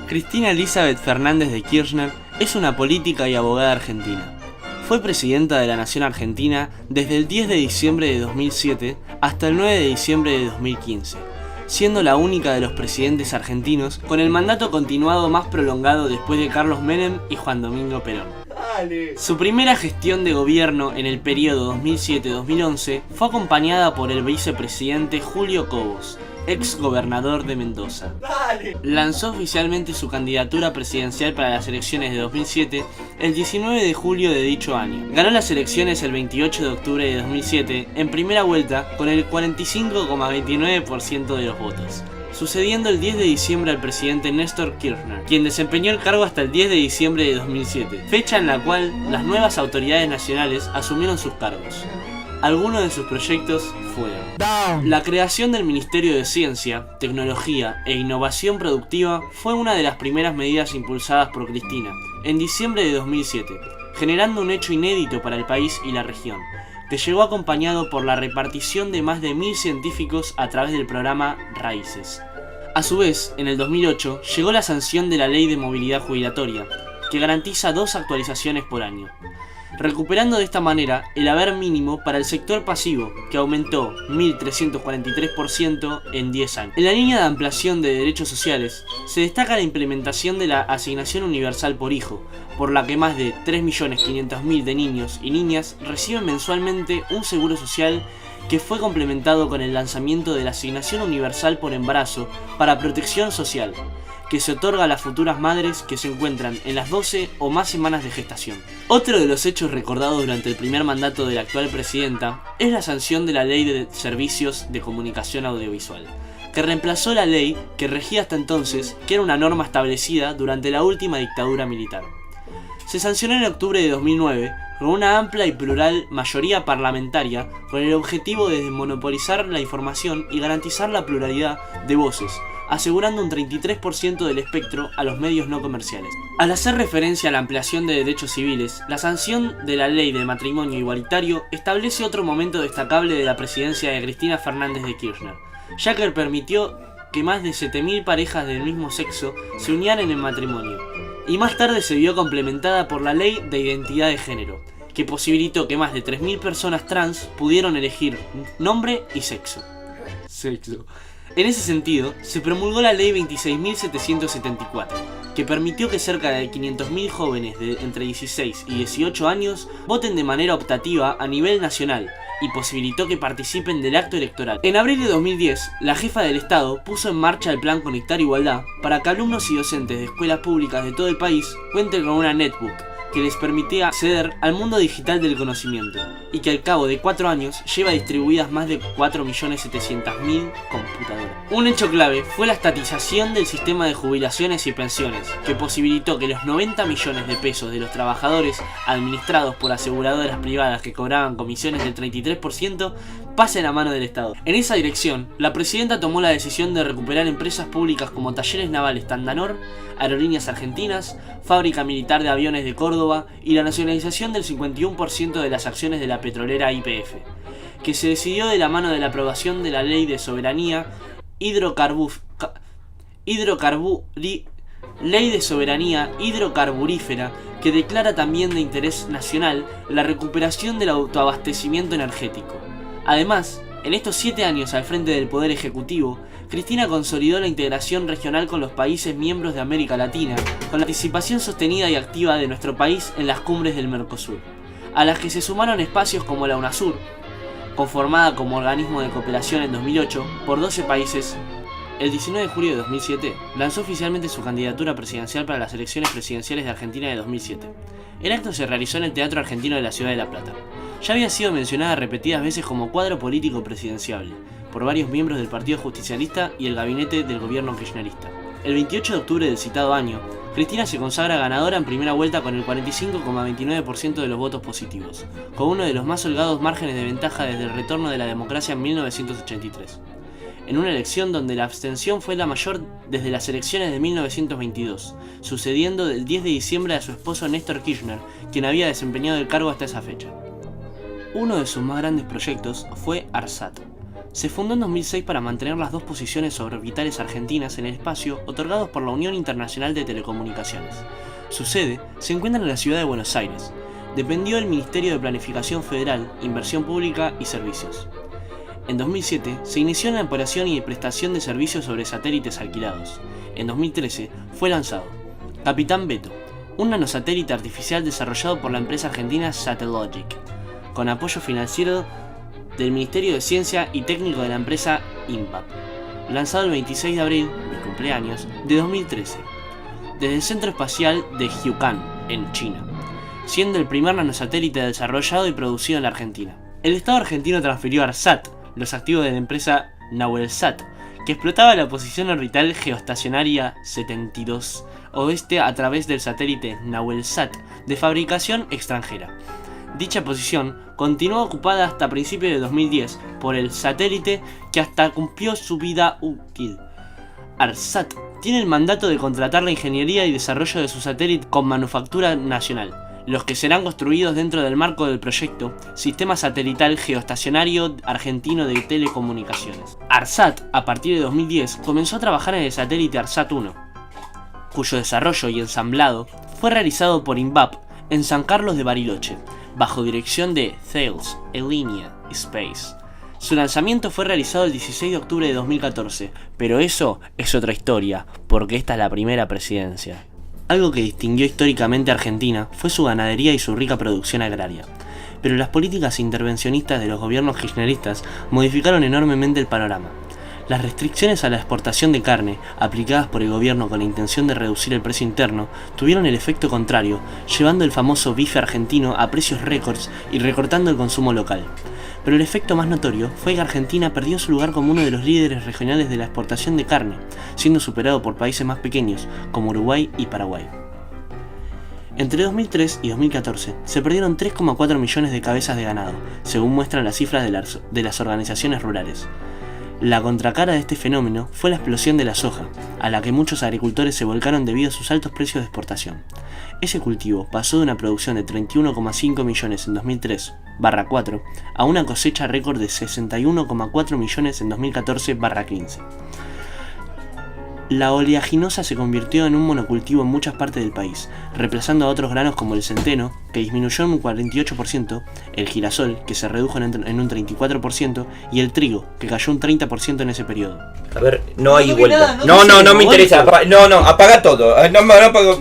Cristina Elizabeth Fernández de Kirchner es una política y abogada argentina. Fue presidenta de la Nación Argentina desde el 10 de diciembre de 2007 hasta el 9 de diciembre de 2015, siendo la única de los presidentes argentinos con el mandato continuado más prolongado después de Carlos Menem y Juan Domingo Perón. Su primera gestión de gobierno en el periodo 2007-2011 fue acompañada por el vicepresidente Julio Cobos, ex gobernador de Mendoza. Lanzó oficialmente su candidatura presidencial para las elecciones de 2007 el 19 de julio de dicho año. Ganó las elecciones el 28 de octubre de 2007 en primera vuelta con el 45,29% de los votos, sucediendo el 10 de diciembre al presidente Néstor Kirchner, quien desempeñó el cargo hasta el 10 de diciembre de 2007, fecha en la cual las nuevas autoridades nacionales asumieron sus cargos. Algunos de sus proyectos fueron la creación del Ministerio de Ciencia, Tecnología e Innovación Productiva. Fue una de las primeras medidas impulsadas por Cristina en diciembre de 2007, generando un hecho inédito para el país y la región, que llegó acompañado por la repartición de más de 1000 científicos a través del programa Raíces. A su vez, en el 2008 llegó la sanción de la Ley de Movilidad Jubilatoria, que garantiza 2 actualizaciones por año, recuperando de esta manera el haber mínimo para el sector pasivo, que aumentó 1.343% en 10 años. En la línea de ampliación de derechos sociales, se destaca la implementación de la asignación universal por hijo, por la que más de 3.500.000 de niños y niñas reciben mensualmente un seguro social, que fue complementado con el lanzamiento de la asignación universal por embarazo para protección social, que se otorga a las futuras madres que se encuentran en las 12 o más semanas de gestación. Otro de los hechos recordados durante el primer mandato de la actual presidenta es la sanción de la Ley de Servicios de Comunicación Audiovisual, que reemplazó la ley que regía hasta entonces, que era una norma establecida durante la última dictadura militar. Se sancionó en octubre de 2009 con una amplia y plural mayoría parlamentaria, con el objetivo de desmonopolizar la información y garantizar la pluralidad de voces, asegurando un 33% del espectro a los medios no comerciales. Al hacer referencia a la ampliación de derechos civiles, la sanción de la Ley de Matrimonio Igualitario establece otro momento destacable de la presidencia de Cristina Fernández de Kirchner, ya que permitió que más de 7.000 parejas del mismo sexo se unieran en matrimonio, y más tarde se vio complementada por la Ley de Identidad de Género, que posibilitó que más de 3.000 personas trans pudieron elegir nombre y sexo. En ese sentido, se promulgó la Ley 26.774, que permitió que cerca de 500.000 jóvenes de entre 16 y 18 años voten de manera optativa a nivel nacional y posibilitó que participen del acto electoral. En abril de 2010, la jefa del Estado puso en marcha el Plan Conectar Igualdad para que alumnos y docentes de escuelas públicas de todo el país cuenten con una netbook que les permitía acceder al mundo digital del conocimiento, y que al cabo de 4 años lleva distribuidas más de 4.700.000 computadoras. Un hecho clave fue la estatización del sistema de jubilaciones y pensiones, que posibilitó que los 90 millones de pesos de los trabajadores administrados por aseguradoras privadas que cobraban comisiones del 33% pasen a mano del Estado. En esa dirección, la presidenta tomó la decisión de recuperar empresas públicas como Talleres Navales Tandanor, Aerolíneas Argentinas, Fábrica Militar de Aviones de Córdoba y la nacionalización del 51% de las acciones de la petrolera YPF, que se decidió de la mano de la aprobación de la Ley de Soberanía Hidrocarburífera, que declara también de interés nacional la recuperación del autoabastecimiento energético. Además, en estos 7 años al frente del Poder Ejecutivo, Cristina consolidó la integración regional con los países miembros de América Latina, con la participación sostenida y activa de nuestro país en las cumbres del Mercosur, a las que se sumaron espacios como la UNASUR, conformada como organismo de cooperación en 2008 por 12 países. El 19 de julio de 2007 lanzó oficialmente su candidatura presidencial para las elecciones presidenciales de Argentina de 2007. El acto se realizó en el Teatro Argentino de la ciudad de La Plata. Ya había sido mencionada repetidas veces como cuadro político presidenciable por varios miembros del Partido Justicialista y el gabinete del gobierno kirchnerista. El 28 de octubre del citado año, Cristina se consagra ganadora en primera vuelta con el 45,29% de los votos positivos, con uno de los más holgados márgenes de ventaja desde el retorno de la democracia en 1983. En una elección donde la abstención fue la mayor desde las elecciones de 1922, sucediendo del 10 de diciembre a su esposo Néstor Kirchner, quien había desempeñado el cargo hasta esa fecha. Uno de sus más grandes proyectos fue ARSAT, Se fundó en 2006 para mantener las dos posiciones orbitales argentinas en el espacio otorgados por la Unión Internacional de Telecomunicaciones. Su sede se encuentra en la ciudad de Buenos Aires. Dependió del Ministerio de Planificación Federal, Inversión Pública y Servicios. En 2007 se inició en la operación y prestación de servicios sobre satélites alquilados. En 2013 fue lanzado Capitán Beto, un nanosatélite artificial desarrollado por la empresa argentina Satellogic, con apoyo financiero del Ministerio de Ciencia y Técnico de la empresa INPAP, lanzado el 26 de abril, mi cumpleaños, de 2013, desde el Centro Espacial de Jiuquan, en China, siendo el primer nanosatélite desarrollado y producido en la Argentina. El Estado argentino transfirió a ARSAT los activos de la empresa Nahuelsat, que explotaba la posición orbital geoestacionaria 72 oeste a través del satélite Nahuelsat de fabricación extranjera. Dicha posición continuó ocupada hasta principios de 2010 por el satélite que hasta cumplió su vida útil. ARSAT tiene el mandato de contratar la ingeniería y desarrollo de su satélite con manufactura nacional, los que serán construidos dentro del marco del proyecto Sistema Satelital Geoestacionario Argentino de Telecomunicaciones. ARSAT, a partir de 2010, comenzó a trabajar en el satélite ARSAT-1, cuyo desarrollo y ensamblado fue realizado por INVAP en San Carlos de Bariloche, bajo dirección de Thales Alenia Space. Su lanzamiento fue realizado el 16 de octubre de 2014, pero eso es otra historia, porque esta es la primera presidencia. Algo que distinguió históricamente a Argentina fue su ganadería y su rica producción agraria. Pero las políticas intervencionistas de los gobiernos kirchneristas modificaron enormemente el panorama. Las restricciones a la exportación de carne, aplicadas por el gobierno con la intención de reducir el precio interno, tuvieron el efecto contrario, llevando el famoso bife argentino a precios récords y recortando el consumo local. Pero el efecto más notorio fue que Argentina perdió su lugar como uno de los líderes regionales de la exportación de carne, siendo superado por países más pequeños como Uruguay y Paraguay. Entre 2003 y 2014 se perdieron 3,4 millones de cabezas de ganado, según muestran las cifras de las organizaciones rurales. La contracara de este fenómeno fue la explosión de la soja, a la que muchos agricultores se volcaron debido a sus altos precios de exportación. Ese cultivo pasó de una producción de 31,5 millones en 2003/4 a una cosecha récord de 61,4 millones en 2014/15. La oleaginosa se convirtió en un monocultivo en muchas partes del país, reemplazando a otros granos como el centeno, que disminuyó en un 48%, el girasol, que se redujo en un 34%, y el trigo, que cayó un 30% en ese periodo. A ver, no hay vuelta. No me interesa. No, apaga todo. No apago.